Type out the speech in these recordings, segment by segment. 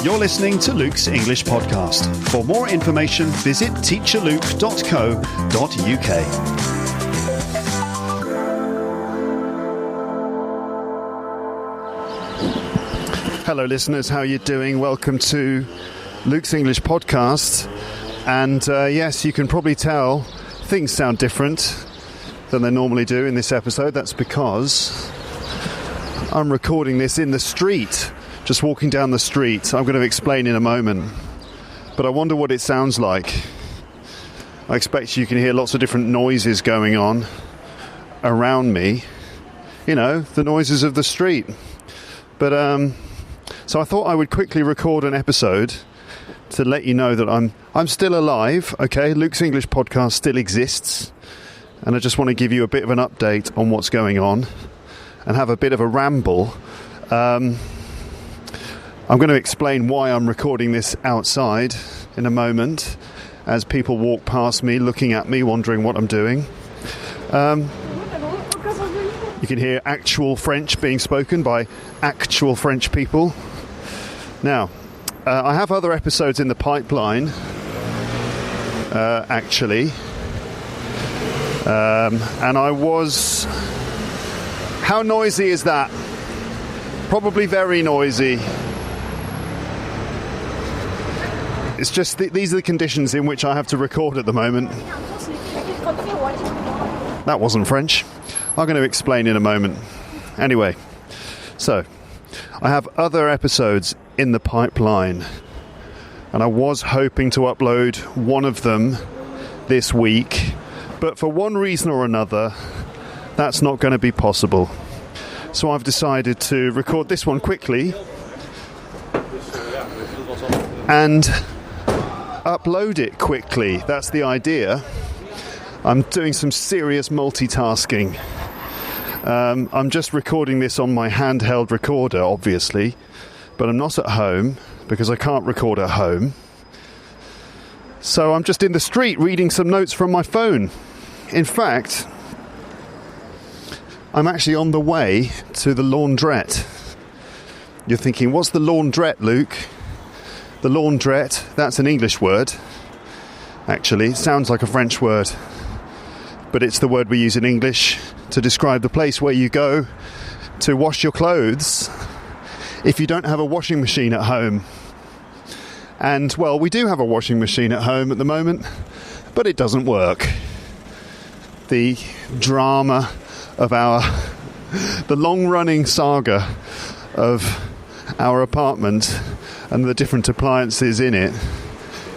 You're listening to Luke's English Podcast. For more information, visit teacherluke.co.uk. Hello listeners, how are you doing? Welcome to Luke's English Podcast. And yes, you can probably tell things sound different than they normally do in this episode. That's because I'm recording this in the street. Just walking down the street. I'm going to explain in a moment. But I wonder what it sounds like. I expect you can hear lots of different noises going on around me. You know, the noises of the street. But, so I thought I would quickly record an episode to let you know that I'm still alive, okay? Luke's English Podcast still exists. And I just want to give you a bit of an update on what's going on and have a bit of a ramble. I'm going to explain why I'm recording this outside in a moment as people walk past me, looking at me, wondering what I'm doing. You can hear actual French being spoken by actual French people. Now, I have other episodes in the pipeline, actually. And I was... How noisy is that? Probably very noisy. It's just these are the conditions in which I have to record at the moment. That wasn't French. I'm going to explain in a moment. Anyway, so I have other episodes in the pipeline, and I was hoping to upload one of them this week, but for one reason or another, that's not going to be possible. So I've decided to record this one quickly and upload it quickly. That's the idea. I'm doing some serious multitasking. I'm just recording this on my handheld recorder, obviously, but I'm not at home because I can't record at home. So I'm just in the street reading some notes from my phone. In fact, I'm actually on the way to the Laundrette. You're thinking, what's the Laundrette, Luke? The Laundrette, that's an English word. Actually, it sounds like a French word. But it's the word we use in English to describe the place where you go to wash your clothes if you don't have a washing machine at home. And, well, we do have a washing machine at home at the moment, but it doesn't work. The drama of the long-running saga of our apartment and the different appliances in it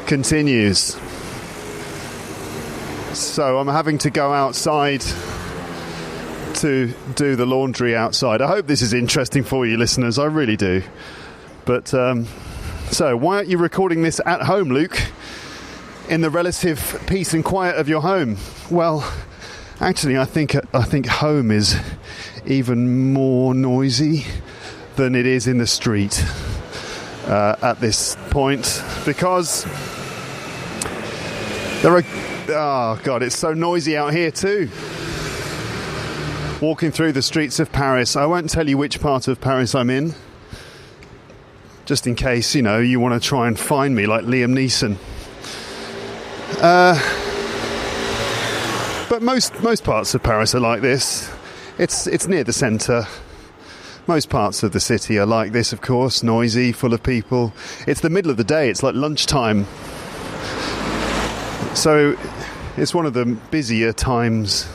continues. So I'm having to go outside to do the laundry outside. I hope this is interesting for you listeners, I really do. But so why aren't you recording this at home, Luke, in the relative peace and quiet of your home? Well, actually I think home is even more noisy than it is in the street. At this point, because there are... Oh, God, it's so noisy out here too. Walking through the streets of Paris. I won't tell you which part of Paris I'm in, just in case, you know, you want to try and find me like Liam Neeson. But most parts of Paris are like this. It's near the centre. Most parts of the city are like this, of course, noisy, full of people. It's the middle of the day, it's like lunchtime. So it's one of the busier times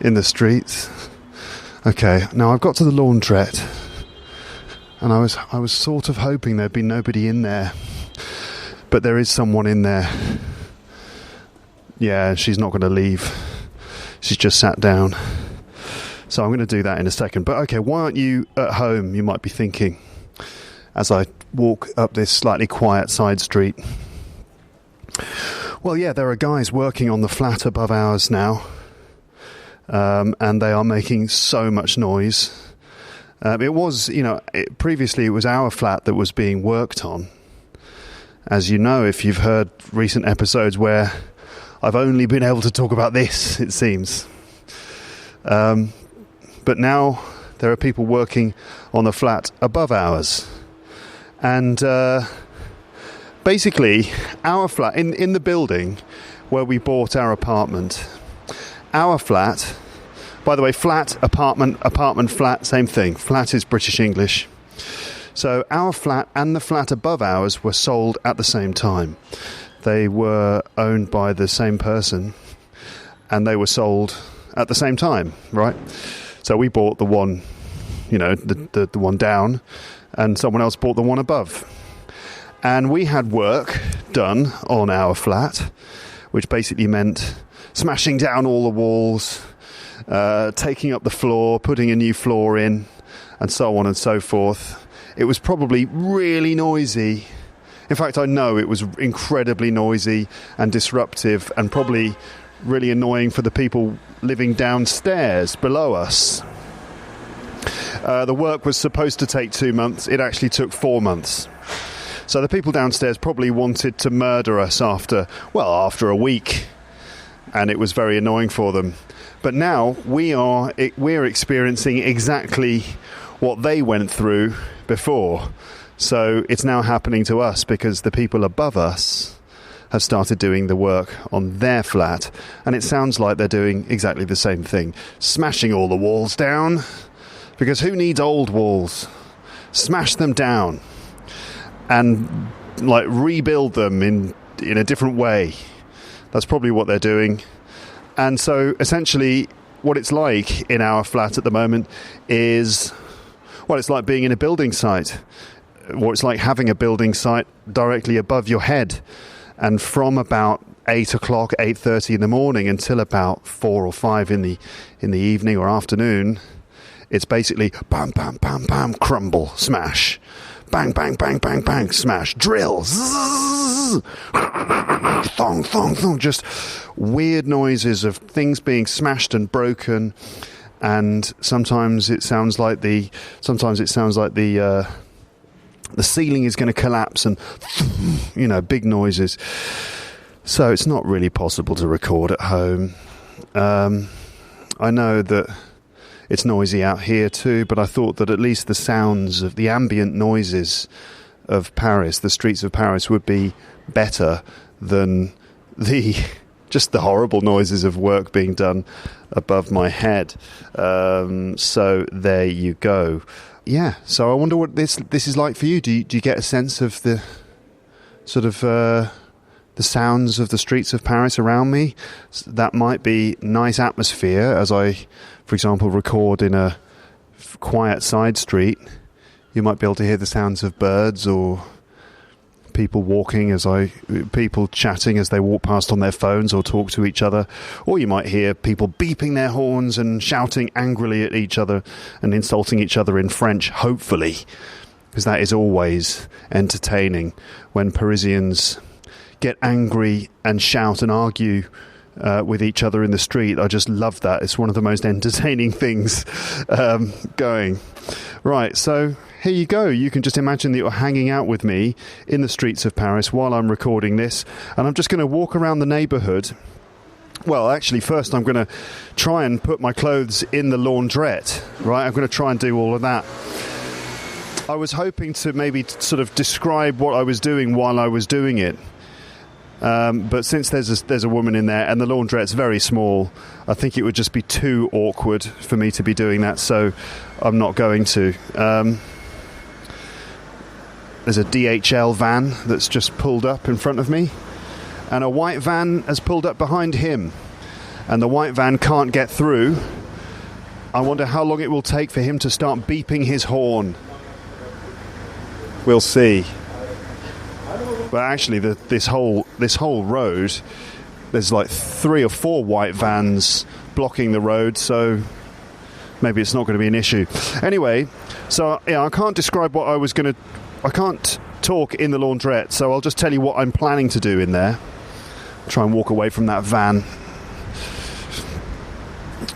in the streets. Okay, now I've got to the Laundrette, and I was sort of hoping there'd be nobody in there. But there is someone in there. Yeah, she's not going to leave. She's just sat down. So I'm going to do that in a second. But okay, why aren't you at home, you might be thinking, as I walk up this slightly quiet side street. Well, yeah, there are guys working on the flat above ours now. And they are making so much noise. It was, previously it was our flat that was being worked on. As you know, if you've heard recent episodes where I've only been able to talk about this, it seems. But now there are people working on the flat above ours. And basically, our flat, in the building where we bought our apartment, our flat, by the way, flat, apartment, flat, same thing. Flat is British English. So our flat and the flat above ours were sold at the same time. They were owned by the same person, and they were sold at the same time, right? So we bought the one, the one down, and someone else bought the one above. And we had work done on our flat, which basically meant smashing down all the walls, taking up the floor, putting a new floor in, and so on and so forth. It was probably really noisy. In fact, I know it was incredibly noisy and disruptive and probably really annoying for the people living downstairs below us. The work was supposed to take 2 months. It actually took 4 months. So the people downstairs probably wanted to murder us after a week. And it was very annoying for them. But now we're experiencing exactly what they went through before. So it's now happening to us because the people above us have started doing the work on their flat, and it sounds like they're doing exactly the same thing, smashing all the walls down, because who needs old walls? Smash them down and rebuild them in a different way. That's probably what they're doing. And so essentially what it's like in our flat at the moment is, it's like being in a building site. Or it's like having a building site directly above your head. And from about 8 o'clock, 8:30 in the morning until about 4 or 5 in the evening or afternoon, it's basically bam, bam, bam, bam, crumble, smash. Bang, bang, bang, bang, bang, smash. Drill. Zzz, thong, thong, thong. Just weird noises of things being smashed and broken. And sometimes it sounds like the ceiling is going to collapse and, big noises. So it's not really possible to record at home. I know that it's noisy out here too, but I thought that at least the sounds of the ambient noises of Paris, the streets of Paris, would be better than just the horrible noises of work being done above my head. So there you go. Yeah, so I wonder what this is like for you. Do you get a sense of the sort of the sounds of the streets of Paris around me? That might be nice atmosphere as I, for example, record in a quiet side street. You might be able to hear the sounds of birds or people chatting as they walk past on their phones or talk to each other, or you might hear people beeping their horns and shouting angrily at each other and insulting each other in French, hopefully, because that is always entertaining when Parisians get angry and shout and argue with each other in the street. I just love that. It's one of the most entertaining things going. Right, so here you go. You can just imagine that you're hanging out with me in the streets of Paris while I'm recording this, and I'm just going to walk around the neighbourhood. Well, actually, first I'm going to try and put my clothes in the laundrette, right? I'm going to try and do all of that. I was hoping to maybe sort of describe what I was doing while I was doing it. But since there's a woman in there and the laundrette's very small, I think it would just be too awkward for me to be doing that, so I'm not going to. There's a DHL van that's just pulled up in front of me, and a white van has pulled up behind him, and the white van can't get through. I wonder how long it will take for him to start beeping his horn. We'll see. But actually, this whole road, there's like 3 or 4 white vans blocking the road, so maybe it's not going to be an issue. Anyway, so yeah, I can't describe what I can't talk in the laundrette, so I'll just tell you what I'm planning to do in there. Try and walk away from that van.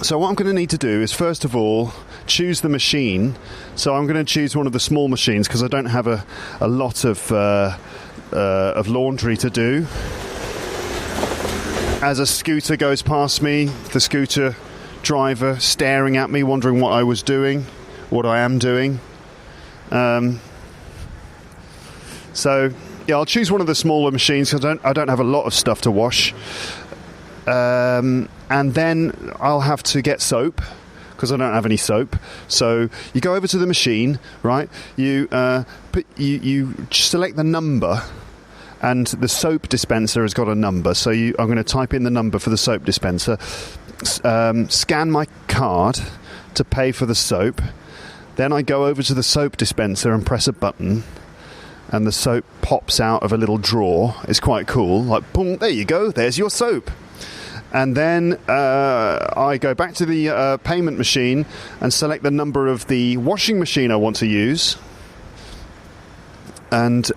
So what I'm going to need to do is, first of all, choose the machine. So I'm going to choose one of the small machines because I don't have a lot of laundry to do. As a scooter goes past me, the scooter driver staring at me, wondering what I was doing. what I am doing. So yeah, I'll choose one of the smaller machines because I don't have a lot of stuff to wash. And then I'll have to get soap because I don't have any soap. So you go over to the machine, right? You select the number, and the soap dispenser has got a number. So I'm going to type in the number for the soap dispenser, scan my card to pay for the soap. Then I go over to the soap dispenser and press a button, and the soap pops out of a little drawer. It's quite cool. Like, boom, there you go. There's your soap. And then I go back to the payment machine and select the number of the washing machine I want to use. And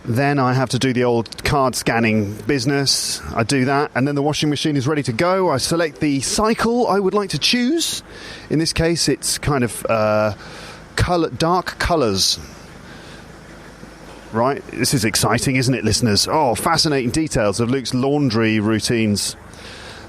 then I have to do the old card scanning business. I do that, and then the washing machine is ready to go. I select the cycle I would like to choose. In this case, it's kind of dark colours. Right, this is exciting, isn't it, listeners? Oh, fascinating details of Luke's laundry routines.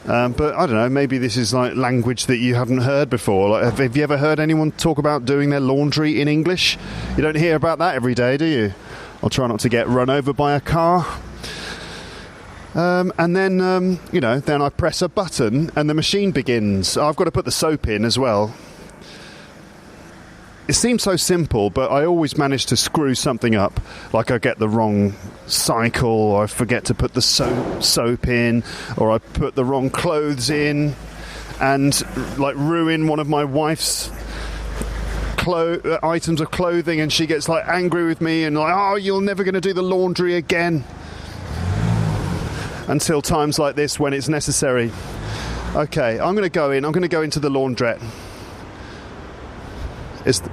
But I don't know, maybe this is like language that you haven't heard before. Like, have you ever heard anyone talk about doing their laundry in English? You don't hear about that every day, do you? I'll try not to get run over by a car. And then, then I press a button and the machine begins. I've got to put the soap in as well. It seems so simple, but I always manage to screw something up. Like I get the wrong cycle, or I forget to put the soap in, or I put the wrong clothes in, and ruin one of my wife's items of clothing, and she gets angry with me and oh, you're never going to do the laundry again. Until times like this when it's necessary. Okay, I'm going to go into the laundrette.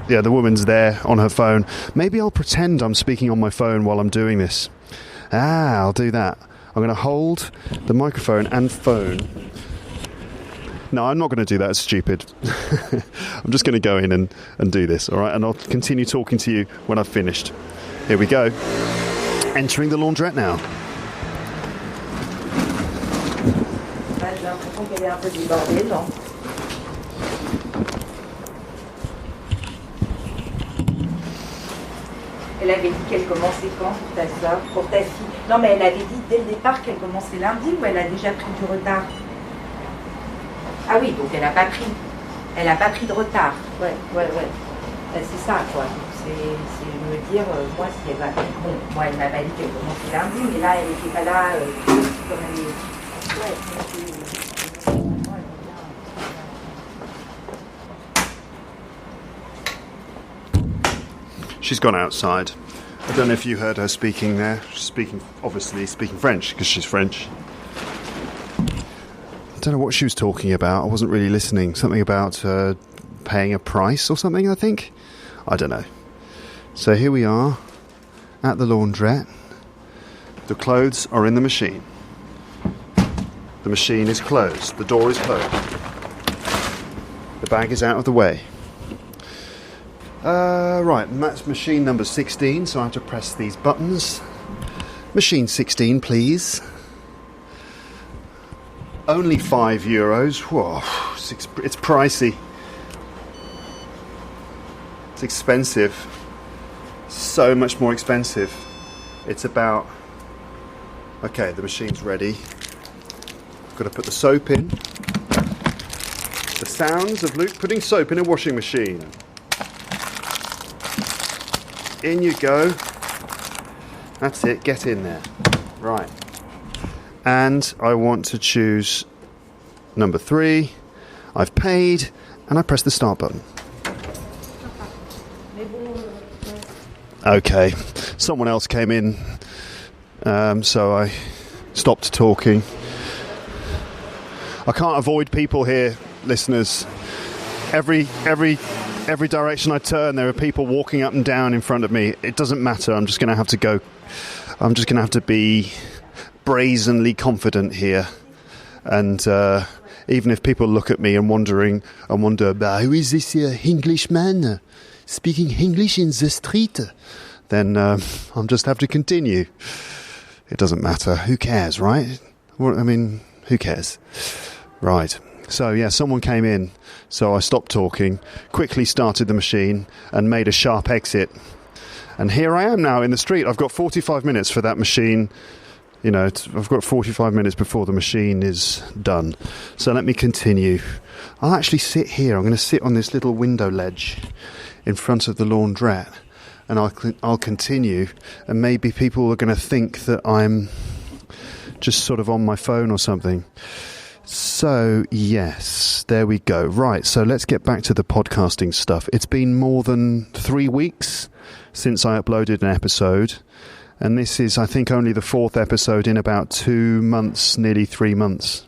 The woman's there on her phone. Maybe I'll pretend I'm speaking on my phone while I'm doing this. I'll do that. I'm going to hold the microphone and phone. No, I'm not going to do that. It's stupid. I'm just going to go in and do this, all right? And I'll continue talking to you when I've finished. Here we go. Entering the laundrette now. Elle avait dit qu'elle commençait quand pour ta soeur, pour ta fille? Non, mais elle avait dit dès le départ qu'elle commençait lundi, ou elle a déjà pris du retard? Ah oui, donc elle n'a pas pris. Elle n'a pas pris de retard. Ouais. C'est ça, quoi. C'est me dire, moi, si elle va. Bon, moi, elle m'a pas dit qu'elle commençait lundi, mais là, elle n'était pas là. Comme elle est. Ouais, She's gone outside. I don't know if you heard her speaking there. She's obviously speaking French, because she's French. I don't know what she was talking about. I wasn't really listening. Something about paying a price or something, I think. I don't know. So here we are at the laundrette. The clothes are in the machine. The machine is closed. The door is closed. The bag is out of the way. Right, and that's machine number 16, so I have to press these buttons. Machine 16, please. Only €5. Whoa, it's pricey. It's expensive. So much more expensive. It's about... Okay, the machine's ready. I've got to put the soap in. The sounds of Luke putting soap in a washing machine. In you go. That's it, get in there. Right. And I want to choose number 3. I've paid, and I press the start button. Okay, someone else came in, so I stopped talking. I can't avoid people here, listeners. Every direction I turn, there are people walking up and down in front of me. It doesn't matter. I'm just going to have to go. I'm just going to have to be brazenly confident here. And even if people look at me and wonder, who is this Englishman speaking English in the street? Then I'll just have to continue. It doesn't matter. Who cares, right? Well, I mean, who cares? Right. So, yeah, someone came in, so I stopped talking, quickly started the machine, and made a sharp exit. And here I am now in the street. I've got 45 minutes for that machine. You know, I've got 45 minutes before the machine is done. So let me continue. I'll actually sit here. I'm going to sit on this little window ledge in front of the laundrette, and I'll continue. And maybe people are going to think that I'm just sort of on my phone or something. So, yes, there we go. Right, so let's get back to the podcasting stuff. It's been more than 3 weeks since I uploaded an episode, and this is, I think, only the 4th episode in about 2 months, nearly 3 months.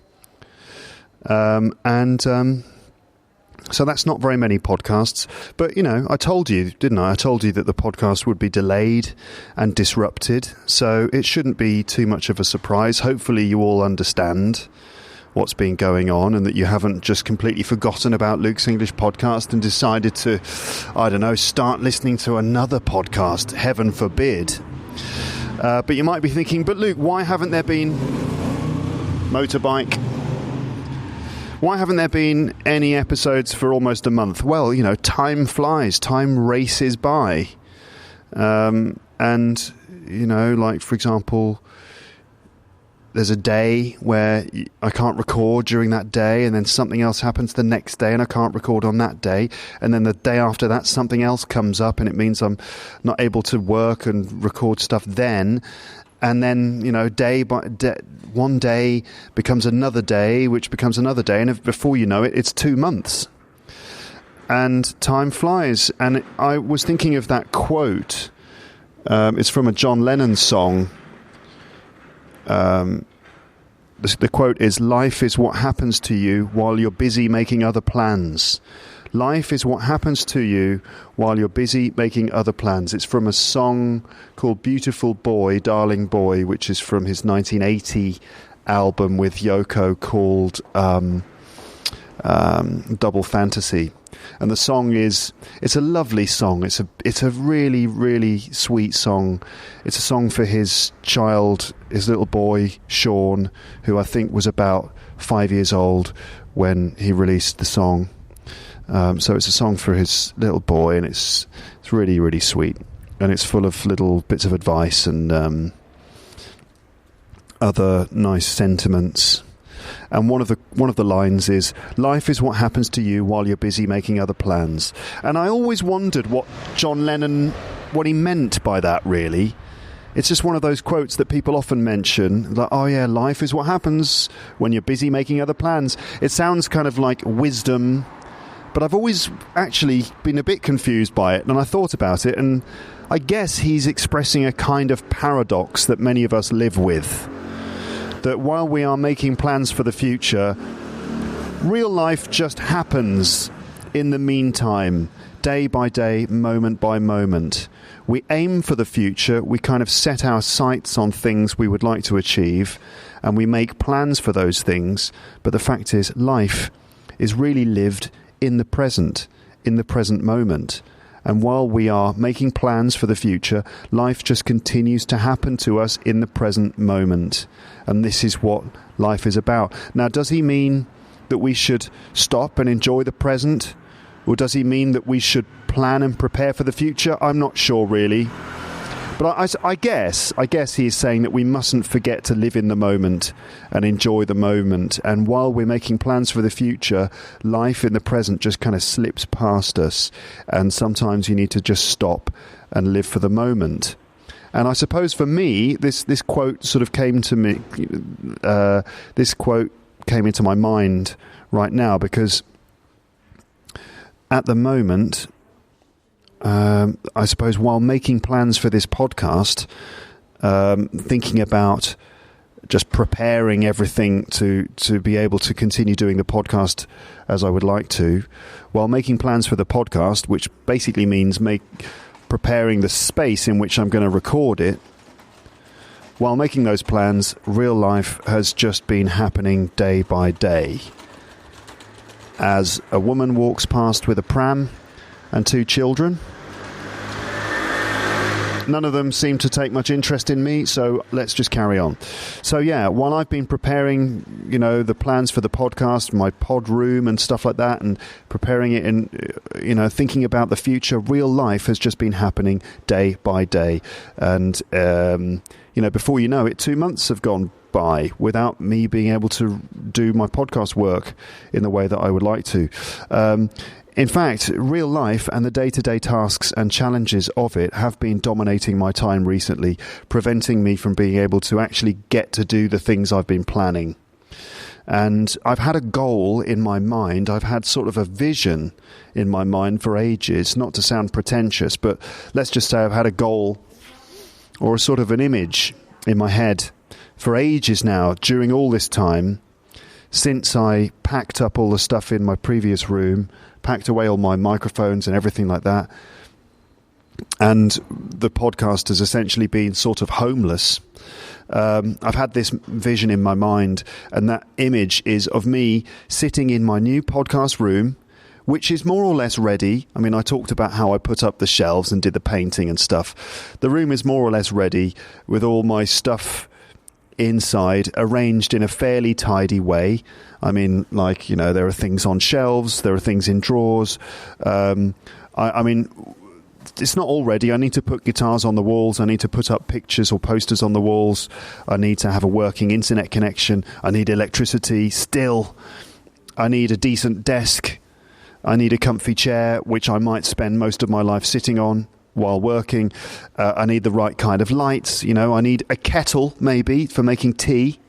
So that's not very many podcasts, but, you know, I told you, didn't I? I told you that the podcast would be delayed and disrupted, so it shouldn't be too much of a surprise. Hopefully you all understand what's been going on and that you haven't just completely forgotten about Luke's English podcast and decided to, I don't know, start listening to another podcast, heaven forbid. But you might be thinking, but Luke, why haven't there been motorbike? Why haven't there been any episodes for almost a month? Well, you know, time flies, time races by. And, you know, like, for example, there's a day where I can't record during that day, and then something else happens the next day and I can't record on that day, and then the day after that something else comes up and it means I'm not able to work and record stuff then. And then, you know, day by day, one day becomes another day, which becomes another day, and before you know it, it's 2 months. And time flies. And I was thinking of that quote. It's from a John Lennon song. The quote is, "Life is what happens to you while you're busy making other plans." Life is what happens to you while you're busy making other plans. It's from a song called Beautiful Boy, Darling Boy, which is from his 1980 album with Yoko called Double Fantasy. And the song is, it's a lovely song. It's a really, really sweet song. It's a song for his child, his little boy, Sean, who I think was about 5 years old when he released the song. So it's a song for his little boy, and it's really, really sweet. And it's full of little bits of advice and other nice sentiments. And one of the lines is, "Life is what happens to you while you're busy making other plans." And I always wondered what John Lennon, what he meant by that, really. It's just one of those quotes that people often mention, like, oh yeah, life is what happens when you're busy making other plans. It sounds kind of like wisdom, but I've always actually been a bit confused by it, and I thought about it, and I guess he's expressing a kind of paradox that many of us live with. That while we are making plans for the future, real life just happens in the meantime, day by day, moment by moment. We aim for the future, we kind of set our sights on things we would like to achieve, and we make plans for those things, but the fact is, life is really lived in the present moment. And while we are making plans for the future, life just continues to happen to us in the present moment. And this is what life is about. Now, does he mean that we should stop and enjoy the present? Or does he mean that we should plan and prepare for the future? I'm not sure, really. But I guess he is saying that we mustn't forget to live in the moment and enjoy the moment. And while we're making plans for the future, life in the present just kind of slips past us. And sometimes you need to just stop and live for the moment. And I suppose for me, this quote sort of came to me. This quote came into my mind right now because at the moment, I suppose while making plans for this podcast, thinking about just preparing everything to be able to continue doing the podcast as I would like to, while making plans for the podcast, which basically means preparing the space in which I'm going to record it, while making those plans, real life has just been happening day by day. As a woman walks past with a pram and 2 children, none of them seem to take much interest in me, so let's just carry on. So yeah, while I've been preparing, the plans for the podcast, my pod room and stuff like that, and preparing it and, thinking about the future, real life has just been happening day by day. And, before you know it, 2 months have gone by without me being able to do my podcast work in the way that I would like to. In fact, real life and the day-to-day tasks and challenges of it have been dominating my time recently, preventing me from being able to actually get to do the things I've been planning. And I've had a goal in my mind. I've had sort of a vision in my mind for ages, not to sound pretentious, but let's just say I've had a goal or a sort of an image in my head for ages now, during all this time, since I packed up all the stuff in my previous room, packed away all my microphones and everything like that. And the podcast has essentially been sort of homeless. I've had this vision in my mind, and that image is of me sitting in my new podcast room, which is more or less ready. I mean, I talked about how I put up the shelves and did the painting and stuff. The room is more or less ready with all my stuff inside, arranged in a fairly tidy way. I mean, there are things on shelves, there are things in drawers. I mean, it's not all ready. I need to put guitars on the walls. I need to put up pictures or posters on the walls. I need to have a working internet connection. I need electricity still. I need a decent desk. I need a comfy chair, which I might spend most of my life sitting on while working. I need the right kind of lights. I need a kettle maybe for making tea.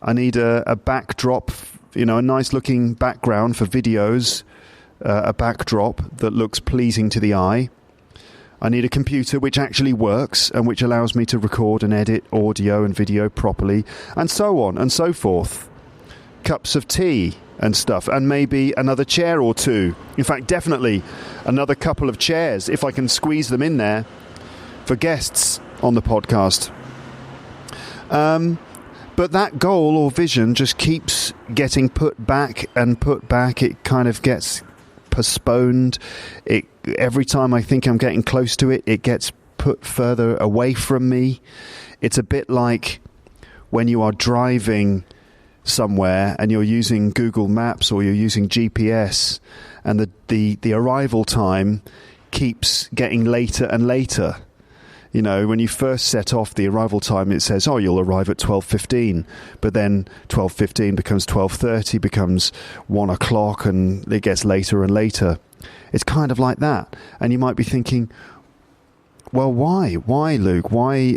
I need a backdrop, a nice looking background for videos, a backdrop that looks pleasing to the eye. I need a computer which actually works and which allows me to record and edit audio and video properly, and so on and so forth. Cups of tea and stuff, and maybe another chair or two. In fact, definitely another couple of chairs, if I can squeeze them in there, for guests on the podcast. But that goal or vision just keeps getting put back and put back. It kind of gets postponed. Every time I think I'm getting close to it, it gets put further away from me. It's a bit like when you are driving somewhere and you're using Google Maps or you're using GPS, and the arrival time keeps getting later and later. When you first set off, the arrival time, it says, you'll arrive at 12:15, but then 12:15 becomes 12:30, becomes 1 o'clock, and it gets later and later. It's kind of like that. And you might be thinking, well, why? Why, Luke? Why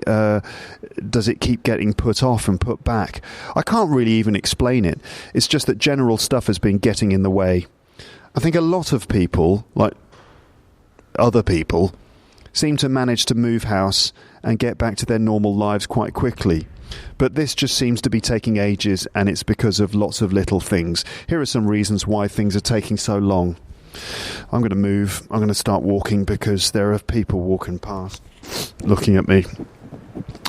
does it keep getting put off and put back? I can't really even explain it. It's just that general stuff has been getting in the way. I think a lot of people, like other people, seem to manage to move house and get back to their normal lives quite quickly. But this just seems to be taking ages, and it's because of lots of little things. Here are some reasons why things are taking so long. I'm going to move. I'm going to start walking because there are people walking past, looking at me.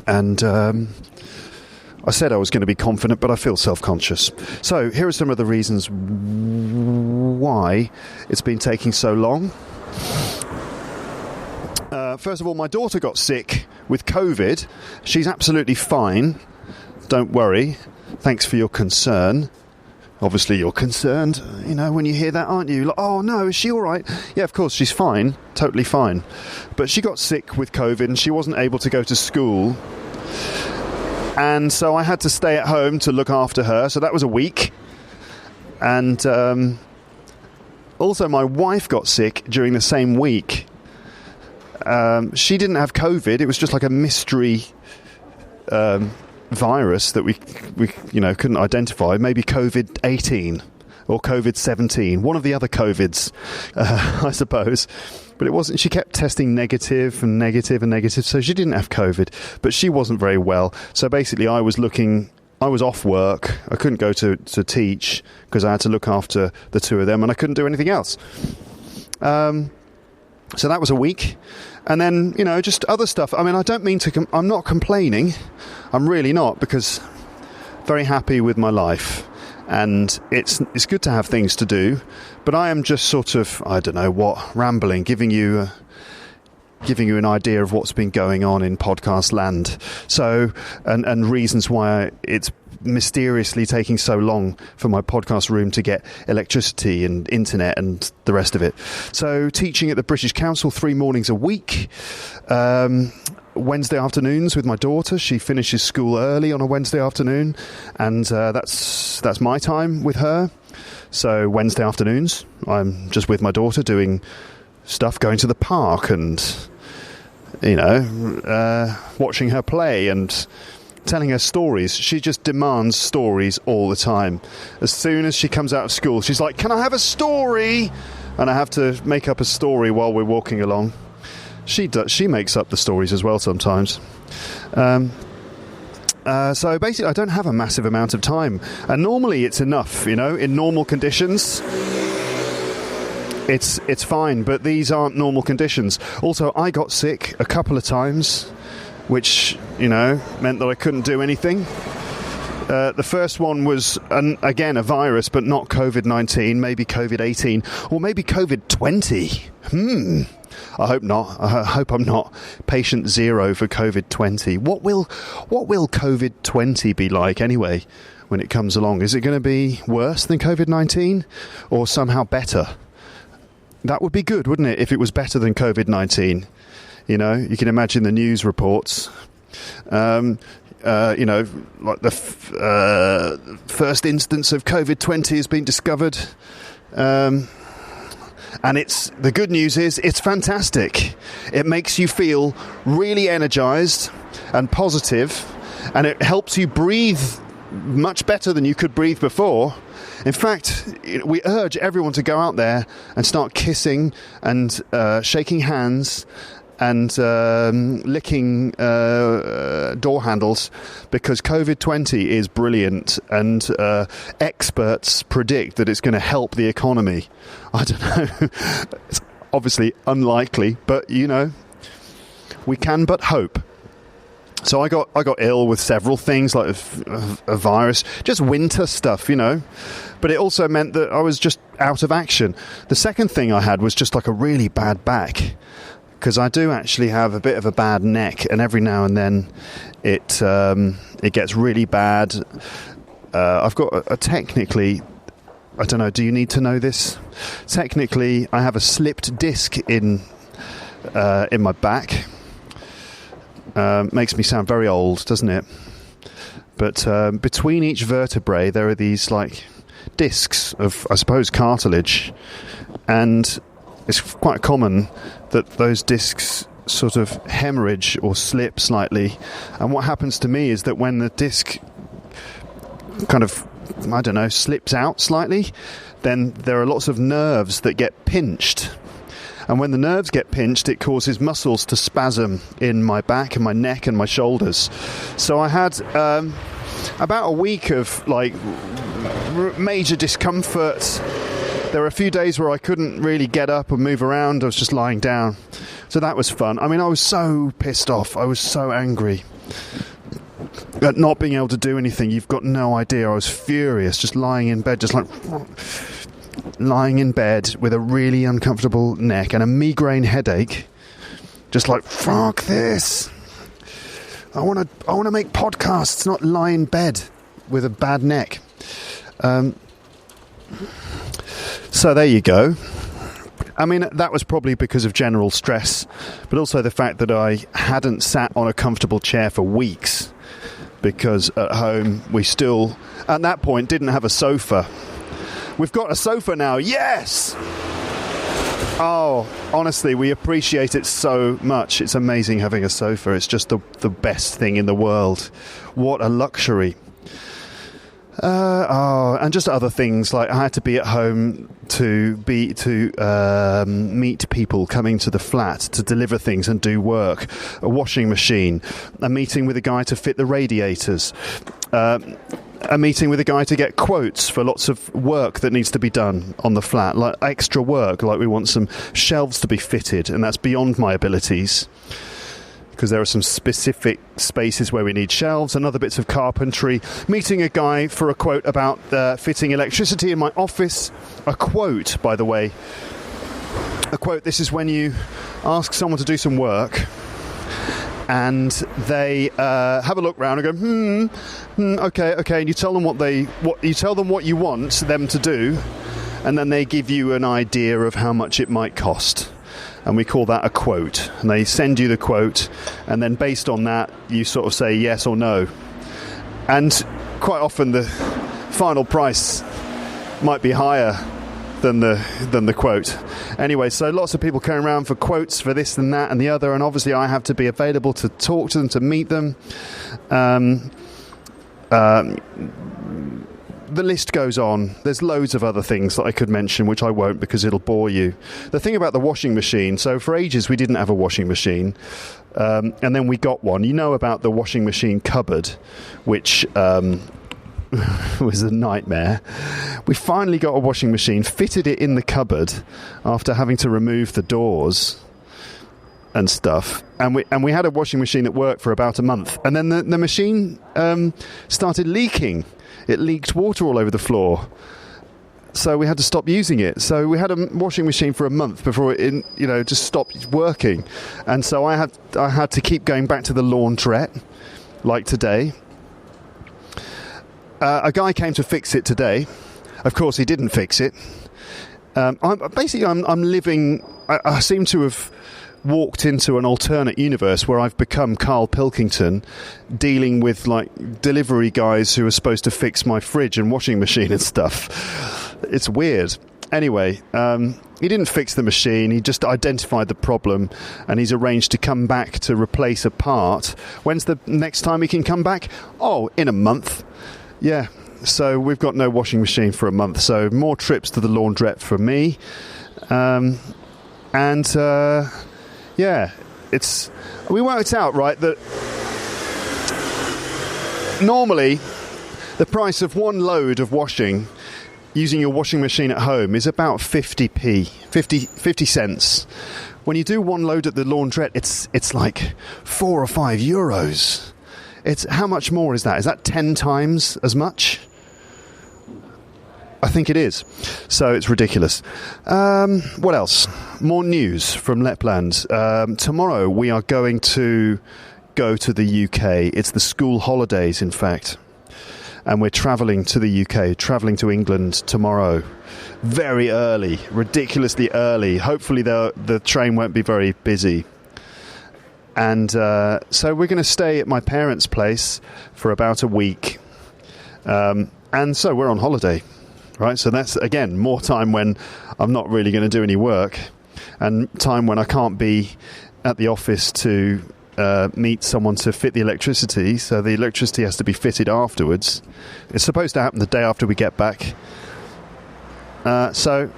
And I said I was going to be confident, but I feel self-conscious. So here are some of the reasons why it's been taking so long. First of all, my daughter got sick with COVID. She's absolutely fine. Don't worry. Thanks for your concern. Obviously, you're concerned, when you hear that, aren't you? Like, oh, no, is she all right? Yeah, of course, she's fine. Totally fine. But she got sick with COVID and she wasn't able to go to school. And so I had to stay at home to look after her. So that was a week. And also, my wife got sick during the same week. She didn't have COVID. It was just like a mystery virus that we couldn't identify. Maybe COVID-18 or COVID-17, one of the other COVIDs, I suppose. But it wasn't. She kept testing negative and negative and negative, so she didn't have COVID. But she wasn't very well. So basically, I was off work. I couldn't go to teach because I had to look after the two of them, and I couldn't do anything else. So that was a week. And then, just other stuff. I mean, I don't mean to... I'm not complaining. I'm really not, because I'm very happy with my life. And it's good to have things to do. But I am just sort of, I don't know what, rambling, giving you giving you an idea of what's been going on in podcast land. So, and reasons why it's mysteriously taking so long for my podcast room to get electricity and internet and the rest of it. So, teaching at the British Council 3 mornings a week. Wednesday afternoons with my daughter. She finishes school early on a Wednesday afternoon, and that's my time with her. So Wednesday afternoons, I'm just with my daughter doing stuff, going to the park and, watching her play and telling her stories. She just demands stories all the time. As soon as she comes out of school, she's like, "Can I have a story?" And I have to make up a story while we're walking along. She makes up the stories as well sometimes. So basically, I don't have a massive amount of time. And normally it's enough, in normal conditions. It's fine, but these aren't normal conditions. Also, I got sick a couple of times, which, meant that I couldn't do anything. The first one was, again, a virus, but not COVID-19, maybe COVID-18, or maybe COVID-20. I hope not. I hope I'm not patient 0 for COVID-20. What will COVID-20 be like anyway when it comes along? Is it going to be worse than COVID-19 or somehow better? That would be good, wouldn't it, if it was better than COVID-19? You can imagine the news reports. Like the first instance of COVID-20 has been discovered. And the good news is it's fantastic. It makes you feel really energized and positive, and it helps you breathe much better than you could breathe before. In fact, we urge everyone to go out there and start kissing and shaking hands and licking door handles, because COVID-20 is brilliant, and experts predict that it's going to help the economy. I don't know. It's obviously unlikely, but we can but hope. So I got ill with several things, like a virus, just winter stuff, But it also meant that I was just out of action. The second thing I had was just like a really bad back, because I do actually have a bit of a bad neck, and every now and then it gets really bad. I've got technically, I don't know, do you need to know this? Technically, I have a slipped disc in my back. Makes me sound very old, doesn't it? But between each vertebrae there are these like discs of, I suppose, cartilage, and it's quite common that those discs sort of hemorrhage or slip slightly. And what happens to me is that when the disc kind of, I don't know, slips out slightly, then there are lots of nerves that get pinched. And when the nerves get pinched, it causes muscles to spasm in my back and my neck and my shoulders. So I had about a week of like major discomfort. There were a few days where I couldn't really get up and move around. I was just lying down. So that was fun. I mean, I was so pissed off. I was so angry at not being able to do anything. You've got no idea. I was furious, just lying in bed, just like lying in bed with a really uncomfortable neck and a migraine headache. Just like, fuck this. I want to make podcasts, not lie in bed with a bad neck. So there you go. I mean, that was probably because of general stress, but also the fact that I hadn't sat on a comfortable chair for weeks, because at home we still, at that point, didn't have a sofa. We've got a sofa now, yes! Oh, honestly, we appreciate it so much. It's amazing having a sofa. It's just the best thing in the world. What a luxury. And just other things, like I had to be at home to meet people coming to the flat to deliver things and do work, a washing machine, a meeting with a guy to fit the radiators, a meeting with a guy to get quotes for lots of work that needs to be done on the flat, like extra work, like we want some shelves to be fitted, and that's beyond my abilities, because there are some specific spaces where we need shelves and other bits of carpentry. Meeting a guy for a quote about fitting electricity in my office. A quote, by the way. a quote. This is when you ask someone to do some work, and they have a look round and go, okay, and you tell them what you want them to do, and then they give you an idea of how much it might cost. And we call that a quote. And they send you the quote, and then based on that, you sort of say yes or no. And quite often the final price might be higher than the quote. Anyway, so lots of people going around for quotes for this and that and the other, and obviously I have to be available to talk to them, to meet them. The list goes on. There's loads of other things that I could mention, which I won't because it'll bore you. The thing about the washing machine, so for ages we didn't have a washing machine, and then we got one. You know about the washing machine cupboard, which was a nightmare. We finally got a washing machine, fitted it in the cupboard after having to remove the doors and stuff, and we had a washing machine that worked for about a month, and then the machine started leaking. It leaked water all over the floor, so we had to stop using it. So we had a washing machine for a month before it just stopped working, and so I had to keep going back to the laundrette, like today. A guy came to fix it today. Of course, he didn't fix it. I'm living. I seem to have walked into an alternate universe where I've become Carl Pilkington, dealing with like delivery guys who are supposed to fix my fridge and washing machine and stuff. It's weird. Anyway, he didn't fix the machine. He just identified the problem, and he's arranged to come back to replace a part. When's the next time he can come back? Oh, in a month. Yeah, so we've got no washing machine for a month, so more trips to the laundrette for me. We worked out, right, that normally the price of one load of washing using your washing machine at home is about 50 cents. When you do one load at the laundrette, it's like €4 or €5. How much more is that? Is that 10 times as much? I think it is. So it's ridiculous. What else? More news from LEPland. Tomorrow we are going to go to the UK. It's the school holidays, in fact. And we're travelling to the UK, travelling to England tomorrow. Very early, ridiculously early. Hopefully the train won't be very busy. And so we're going to stay at my parents' place for about a week. And so we're on holiday. Right, so that's, again, more time when I'm not really going to do any work, and time when I can't be at the office to meet someone to fit the electricity, so the electricity has to be fitted afterwards. It's supposed to happen the day after we get back. So,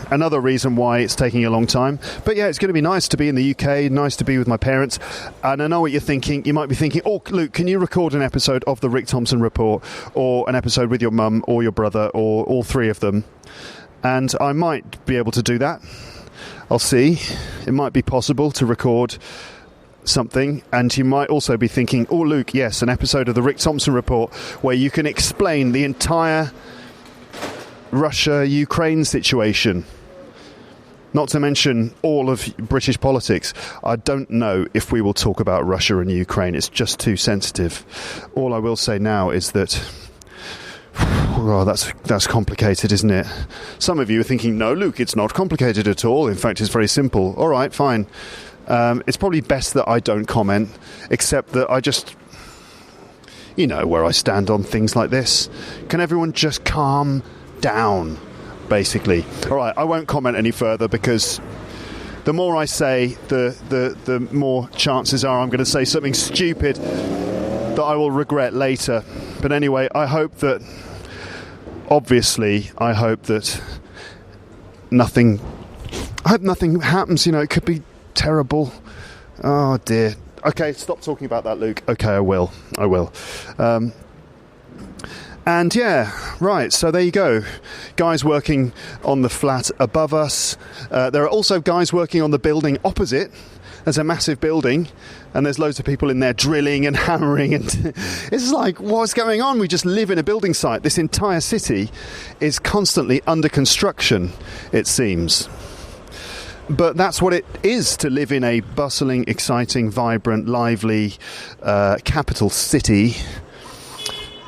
another reason why it's taking a long time. But yeah, it's going to be nice to be in the UK, nice to be with my parents. And I know what you're thinking. You might be thinking, oh, Luke, can you record an episode of the Rick Thompson Report, or an episode with your mum or your brother, or all three of them? And I might be able to do that. I'll see. It might be possible to record something. And you might also be thinking, oh, Luke, yes, an episode of the Rick Thompson Report where you can explain the entire Russia-Ukraine situation, not to mention all of British politics. I don't know if we will talk about Russia and Ukraine. It's just too sensitive. All I will say now is that that's complicated, isn't it? Some of you are thinking, no, Luke, it's not complicated at all. In fact, it's very simple. All right, fine. It's probably best that I don't comment, except that I just, where I stand on things like this. Can everyone just calm down, basically? All right, I won't comment any further, because the more I say, the more chances are I'm going to say something stupid that I will regret later. But anyway, I hope that nothing happens. It could be terrible. Oh dear. Okay, stop talking about that, Luke. Okay, I will. And yeah, right, so there you go. Guys working on the flat above us. There are also guys working on the building opposite. There's a massive building, and there's loads of people in there drilling and hammering. And it's like, what's going on? We just live in a building site. This entire city is constantly under construction, it seems. But that's what it is to live in a bustling, exciting, vibrant, lively capital city.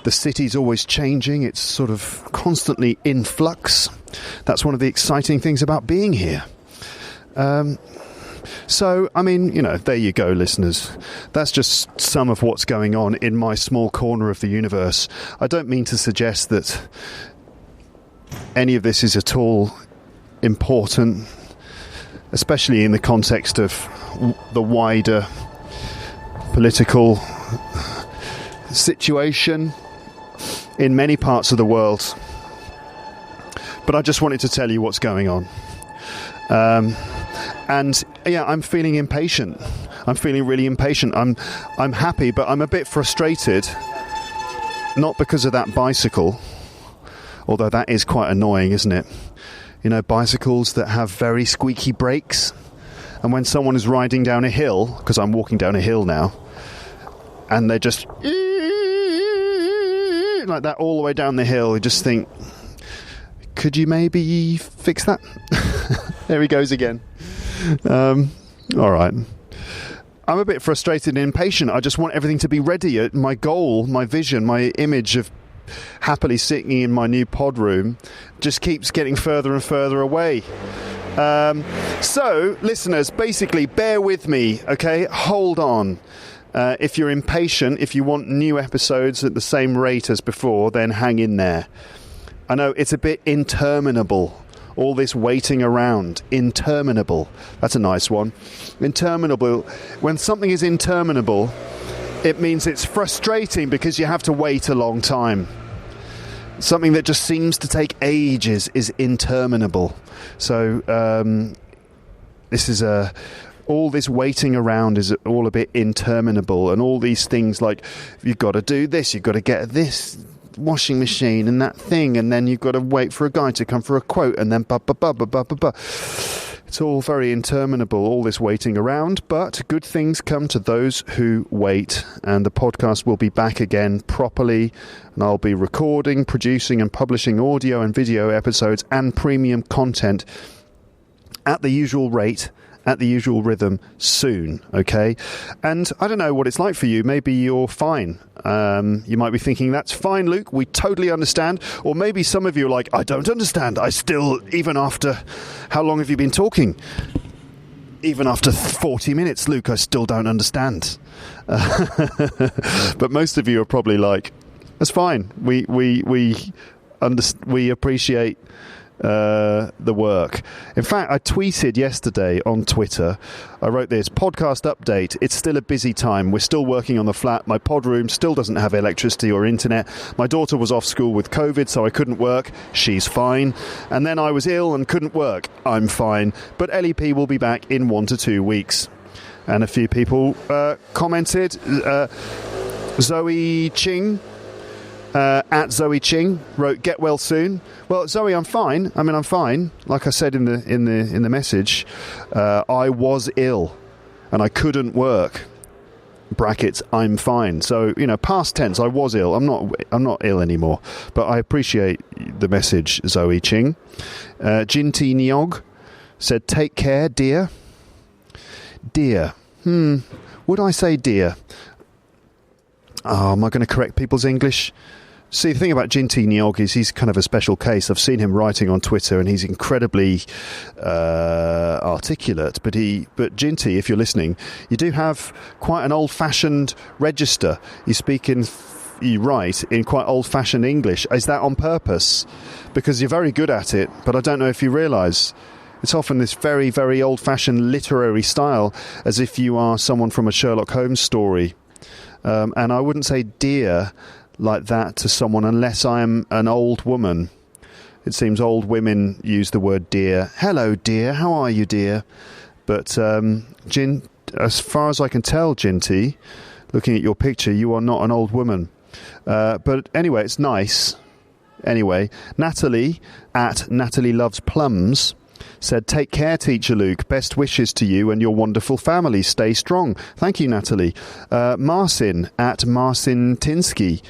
The city's always changing. It's sort of constantly in flux. That's one of the exciting things about being here. So, I mean, there you go, listeners. That's just some of what's going on in my small corner of the universe. I don't mean to suggest that any of this is at all important, especially in the context of the wider political situation in many parts of the world. But I just wanted to tell you what's going on. And yeah, I'm feeling impatient. I'm feeling really impatient. I'm happy, but I'm a bit frustrated. Not because of that bicycle, although that is quite annoying, isn't it? Bicycles that have very squeaky brakes. And when someone is riding down a hill, because I'm walking down a hill now, and they're just like that all the way down the hill, you just think, could you maybe fix that? There he goes again. All right. I'm a bit frustrated and impatient. I just want everything to be ready. My goal, my vision, my image of happily sitting in my new pod room just keeps getting further and further away. So, listeners, basically, bear with me, okay? Hold on. If you're impatient, if you want new episodes at the same rate as before, then hang in there. I know it's a bit interminable. All this waiting around. Interminable. That's a nice one. Interminable. When something is interminable, it means it's frustrating because you have to wait a long time. Something that just seems to take ages is interminable. So this is all this waiting around is all a bit interminable, and all these things like you've got to do this, you've got to get this washing machine and that thing, and then you've got to wait for a guy to come for a quote, and then it's all very interminable, all this waiting around, but good things come to those who wait, and the podcast will be back again properly, and I'll be recording, producing and publishing audio and video episodes and premium content at the usual rate, at the usual rhythm soon, okay? And I don't know what it's like for you. Maybe you're fine. You might be thinking, that's fine, Luke, we totally understand. Or maybe some of you are like, I don't understand. I still, even after, how long have you been talking? Even after 40 minutes, Luke, I still don't understand. But most of you are probably like, that's fine. We appreciate the work. In fact, I tweeted yesterday on Twitter, I wrote this, podcast update, it's still a busy time, we're still working on the flat, my pod room still doesn't have electricity or internet, my daughter was off school with COVID so I couldn't work, she's fine, and then I was ill and couldn't work, I'm fine, but LEP will be back in 1 to 2 weeks. And a few people commented, Zoe Ching, at Zoe Ching wrote, get well soon. Well, Zoe, I'm fine. I'm fine. Like I said in the message, I was ill and I couldn't work. Brackets, I'm fine. So, past tense, I was ill. I'm not ill anymore. But I appreciate the message, Zoe Ching. Jinti Nyog said, take care, dear. Dear. Would I say dear? Oh, am I going to correct people's English? See, the thing about Jinti Nyog is he's kind of a special case. I've seen him writing on Twitter, and he's incredibly articulate. But Jinti, if you're listening, you do have quite an old-fashioned register. You write in quite old-fashioned English. Is that on purpose? Because you're very good at it, but I don't know if you realise. It's often this very, very old-fashioned literary style, as if you are someone from a Sherlock Holmes story. And I wouldn't say dear like that to someone unless I'm an old woman. It seems old women use the word dear. Hello, dear. How are you, dear? But as far as I can tell, Jinty, looking at your picture, you are not an old woman. But anyway, it's nice. Anyway, Natalie, at Natalie Loves Plums, said, take care, Teacher Luke. Best wishes to you and your wonderful family. Stay strong. Thank you, Natalie. Marcin, at Marcin Tinsky,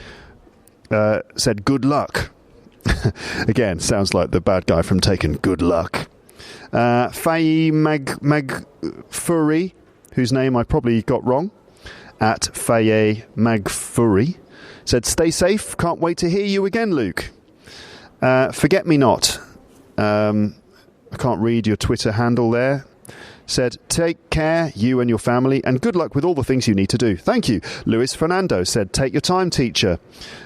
said, good luck. Again, sounds like the bad guy from Taken. Good luck. Faye Magfuri, whose name I probably got wrong, at Faye Magfuri, said, stay safe. Can't wait to hear you again, Luke. Forget me not. I can't read your Twitter handle there. Said, take care, you and your family, and good luck with all the things you need to do. Thank you. Luis Fernando said, take your time, teacher,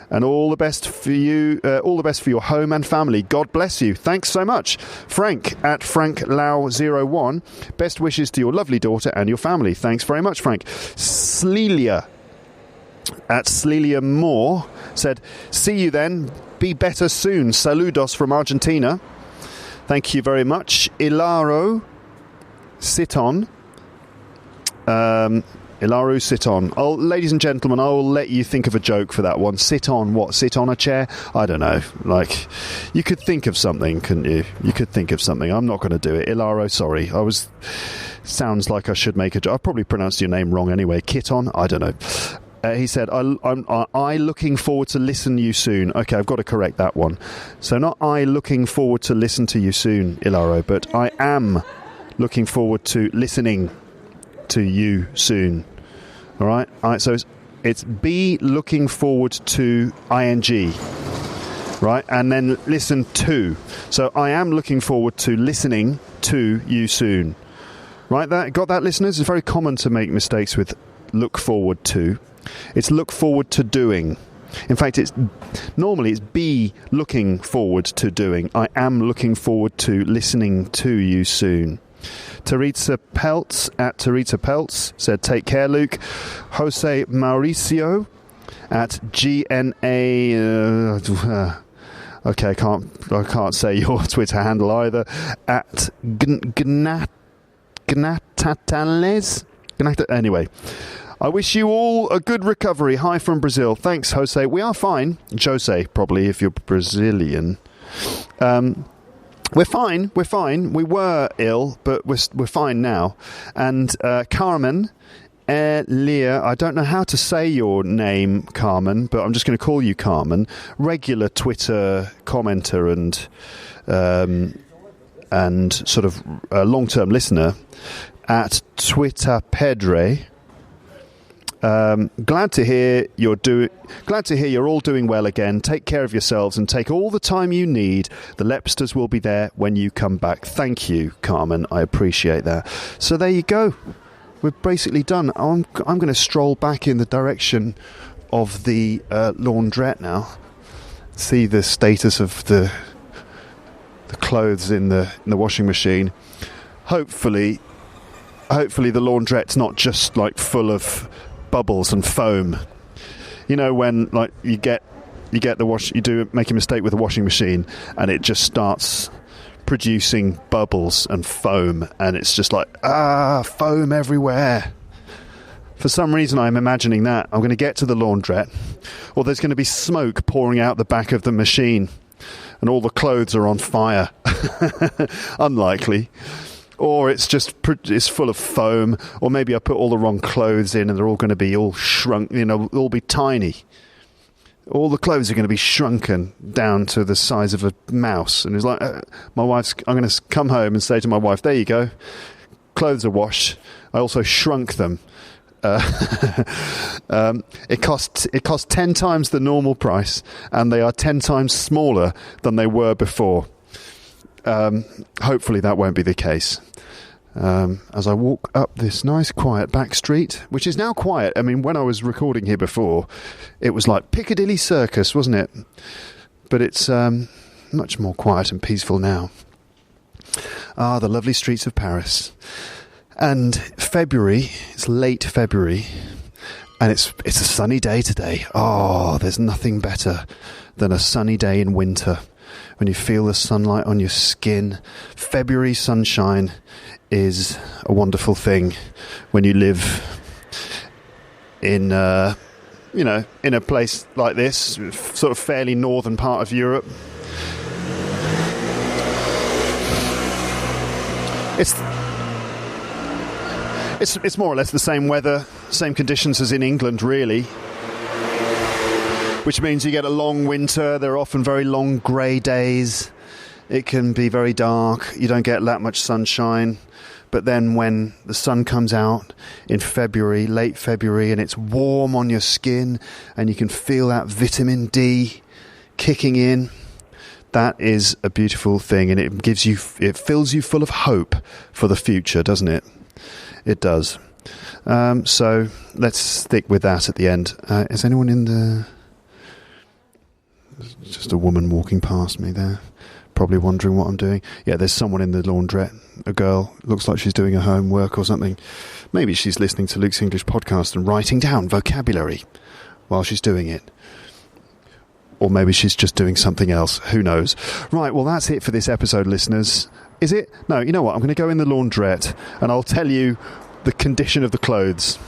and all the best for you, all the best for your home and family. God bless you. Thanks so much. Frank at FrankLau01, best wishes to your lovely daughter and your family. Thanks very much, Frank. Slelia at Slelia Moore said, see you then. Be better soon. Saludos from Argentina. Thank you very much. Ilaro Sit-on. Ilaru, sit on. Ladies and gentlemen, I will let you think of a joke for that one. Sit on what? Sit on a chair? I don't know. Like, you could think of something, couldn't you? You could think of something. I'm not going to do it. Ilaro, sorry. Sounds like I should make a joke. I probably pronounced your name wrong anyway. Kit on? I don't know. He said, I looking forward to listen to you soon. Okay, I've got to correct that one. So not I looking forward to listen to you soon, Ilaro, but I am looking forward to listening to you soon. All right. So it's be looking forward to ing, right, and then listen to. So I am looking forward to listening to you soon. Right. Got that, listeners? It's very common to make mistakes with look forward to. It's look forward to doing. In fact, normally it's be looking forward to doing. I am looking forward to listening to you soon. Teresa Peltz at Teresa Peltz said, take care, Luke. Jose Mauricio at GNA. Okay, I can't say your Twitter handle either. At Gnatales. Anyway, I wish you all a good recovery. Hi from Brazil. Thanks, Jose. We are fine. Jose, probably, if you're Brazilian. We're fine. We were ill, but we're fine now. And Carmen Leah, I don't know how to say your name, Carmen, but I'm just going to call you Carmen. Regular Twitter commenter and sort of a long-term listener at Twitter Pedre. Glad to hear you're all doing well again. Take care of yourselves and take all the time you need. The Lepsters will be there when you come back. Thank you, Carmen. I appreciate that. So there you go. We're basically done. I'm going to stroll back in the direction of the laundrette now. See the status of the clothes in the washing machine. Hopefully the laundrette's not just like full of bubbles and foam. You know, when like you make a mistake with the washing machine and it just starts producing bubbles and foam, and it's just like foam everywhere. For some reason I'm imagining that I'm going to get to the laundrette, or there's going to be smoke pouring out the back of the machine and all the clothes are on fire. Unlikely. Or it's full of foam, or maybe I put all the wrong clothes in and they're all going to be all shrunk, all be tiny. All the clothes are going to be shrunken down to the size of a mouse. And it's like, I'm going to come home and say to my wife, there you go, clothes are washed. I also shrunk them. It costs 10 times the normal price, and they are 10 times smaller than they were before. Hopefully that won't be the case. As I walk up this nice quiet back street, which is now quiet. I mean, when I was recording here before, it was like Piccadilly Circus, wasn't it? But it's much more quiet and peaceful now. The lovely streets of Paris. And February, it's late February, and it's a sunny day today. There's nothing better than a sunny day in winter. When you feel the sunlight on your skin. February sunshine is a wonderful thing when you live in a place like this, sort of fairly northern part of Europe. It's more or less the same weather, same conditions as in England, really. Which means you get a long winter. There are often very long grey days, It can be very dark. You don't get that much sunshine. But then when the sun comes out in February, late February, and it's warm on your skin and you can feel that vitamin D kicking in, that is a beautiful thing, and it fills you full of hope for the future, doesn't it? It does. So let's stick with that at the end. Is anyone in the... Just a woman walking past me there, probably wondering what I'm doing. Yeah, there's someone in the laundrette, a girl, looks like she's doing her homework or something. Maybe she's listening to Luke's English podcast and writing down vocabulary while she's doing it. Or maybe she's just doing something else. Who knows? Right, well, that's it for this episode, listeners. Is it? No, you know what? I'm going to go in the laundrette and I'll tell you the condition of the clothes,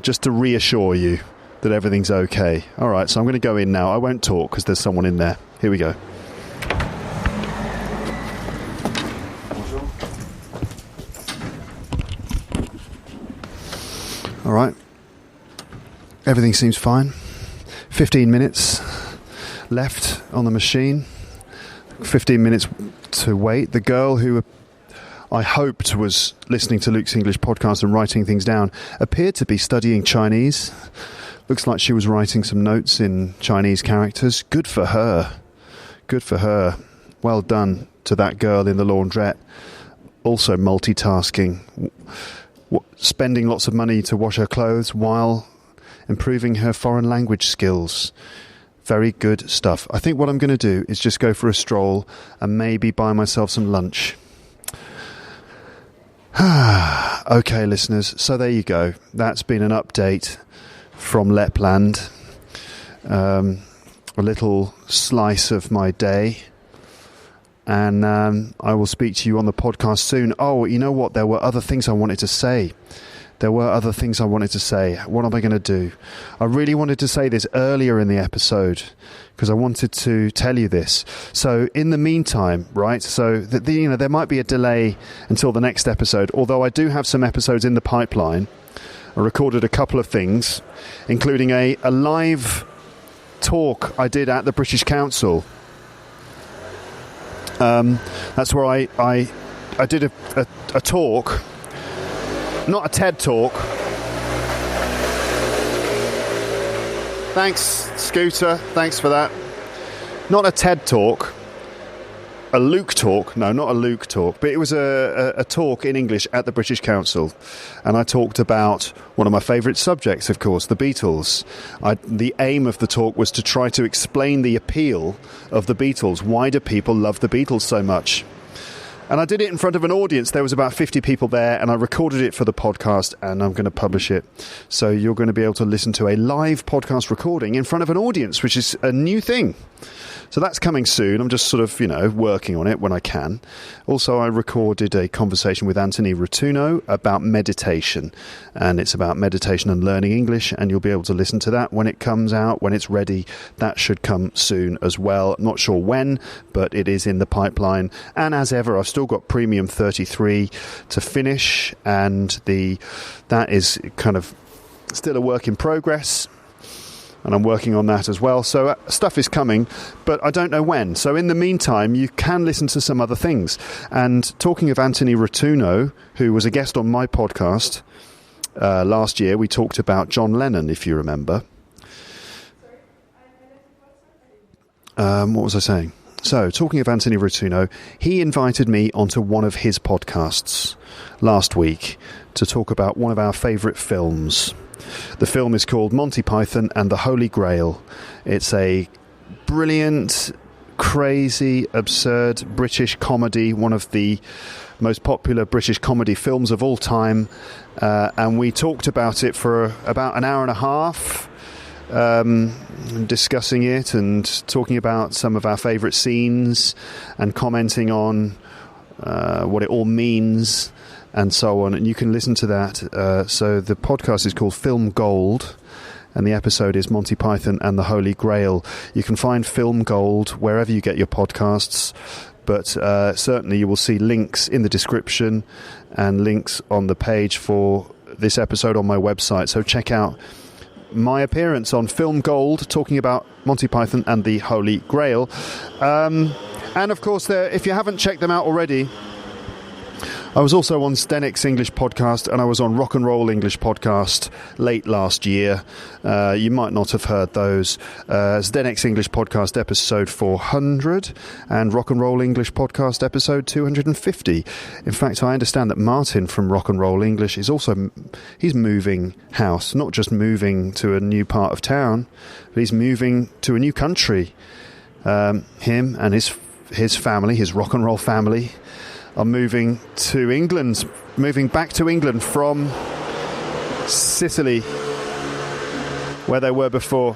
just to reassure you that everything's okay. All right, so I'm going to go in now. I won't talk because there's someone in there. Here we go. Bonjour. All right. Everything seems fine. 15 minutes left on the machine. 15 minutes to wait. The girl who I hoped was listening to Luke's English podcast and writing things down appeared to be studying Chinese. Looks like she was writing some notes in Chinese characters. Good for her. Good for her. Well done to that girl in the laundrette. Also multitasking. Spending lots of money to wash her clothes while improving her foreign language skills. Very good stuff. I think what I'm going to do is just go for a stroll and maybe buy myself some lunch. Okay, listeners. So there you go. That's been an update from LEPland, a little slice of my day, and I will speak to you on the podcast soon. Oh, you know what? There were other things I wanted to say. What am I going to do? I really wanted to say this earlier in the episode because I wanted to tell you this. So in the meantime, right, so there might be a delay until the next episode, although I do have some episodes in the pipeline. I recorded a couple of things, including a live talk I did at the British Council. That's where I did a talk, not a TED talk. Thanks, Scooter. Thanks for that. Not a TED talk. A Luke talk. No, not a Luke talk. But it was a talk in English at the British Council. And I talked about one of my favourite subjects, of course, the Beatles. The aim of the talk was to try to explain the appeal of the Beatles. Why do people love the Beatles so much? And I did it in front of an audience. There was about 50 people there, and I recorded it for the podcast, and I'm going to publish it. So you're going to be able to listen to a live podcast recording in front of an audience, which is a new thing. So that's coming soon. I'm just sort of, working on it when I can. Also, I recorded a conversation with Anthony Rotuno about meditation. And it's about meditation and learning English. And you'll be able to listen to that when it comes out, when it's ready. That should come soon as well. Not sure when, but it is in the pipeline. And as ever, I've still got Premium 33 to finish. And that is kind of still a work in progress. And I'm working on that as well. So stuff is coming, but I don't know when. So in the meantime, you can listen to some other things. And talking of Anthony Rotuno, who was a guest on my podcast last year, we talked about John Lennon, if you remember. What was I saying? So, talking of Anthony Rotuno, he invited me onto one of his podcasts last week to talk about one of our favourite films. The film is called Monty Python and the Holy Grail. It's a brilliant, crazy, absurd British comedy, one of the most popular British comedy films of all time. And we talked about it for about an hour and a half, discussing it and talking about some of our favourite scenes and commenting on what it all means and so on. And you can listen to that. So the podcast is called Film Gold, and the episode is Monty Python and the Holy Grail. You can find Film Gold wherever you get your podcasts, but certainly you will see links in the description and links on the page for this episode on my website. So check out my appearance on Film Gold talking about Monty Python and the Holy Grail. And of course, if you haven't checked them out already, I was also on Zdenek's English podcast, and I was on Rock and Roll English podcast late last year. You might not have heard those. Zdenek's English podcast episode 400 and Rock and Roll English podcast episode 250. In fact, I understand that Martin from Rock and Roll English is also, he's moving house, not just moving to a new part of town, but he's moving to a new country. Him and his family, his rock and roll family, are moving back to England from Sicily, where they were before.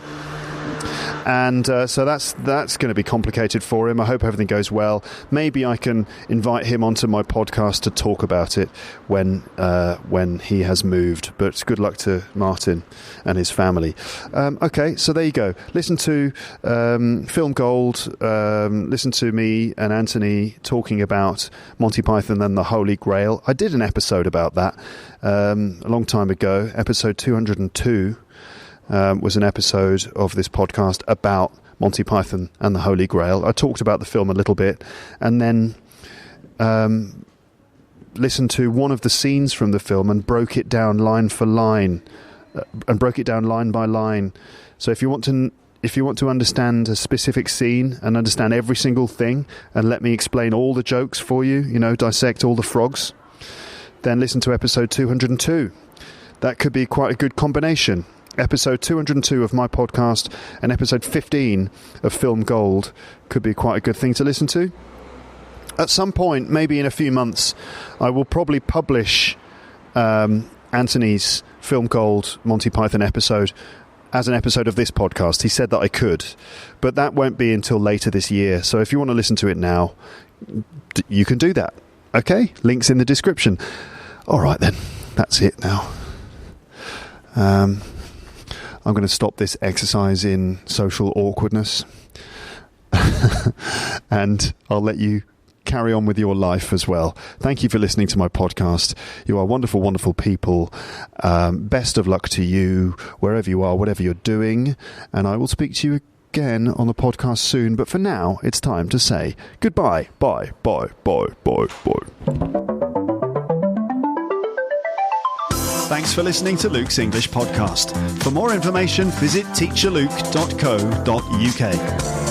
And so that's going to be complicated for him. I hope everything goes well. Maybe I can invite him onto my podcast to talk about it when he has moved. But good luck to Martin and his family. Okay, so there you go. Listen to Film Gold. Listen to me and Anthony talking about Monty Python and the Holy Grail. I did an episode about that a long time ago, episode 202. Was an episode of this podcast about Monty Python and the Holy Grail. I talked about the film a little bit, and then listened to one of the scenes from the film and broke it down line for line, and broke it down line by line. So if you want to understand a specific scene and understand every single thing, and let me explain all the jokes for you, dissect all the frogs, then listen to episode 202. That could be quite a good combination. Episode 202 of my podcast and episode 15 of Film Gold could be quite a good thing to listen to. At some point, maybe in a few months, I will probably publish Anthony's Film Gold Monty Python episode as an episode of this podcast. He said that I could, but that won't be until later this year. So if you want to listen to it now, you can do that. Okay? Links in the description. All right then. That's it now. I'm going to stop this exercise in social awkwardness and I'll let you carry on with your life as well. Thank you for listening to my podcast. You are wonderful, wonderful people. Best of luck to you, wherever you are, whatever you're doing. And I will speak to you again on the podcast soon. But for now, it's time to say goodbye. Bye, bye, bye, bye, bye. Thanks for listening to Luke's English Podcast. For more information, visit teacherluke.co.uk.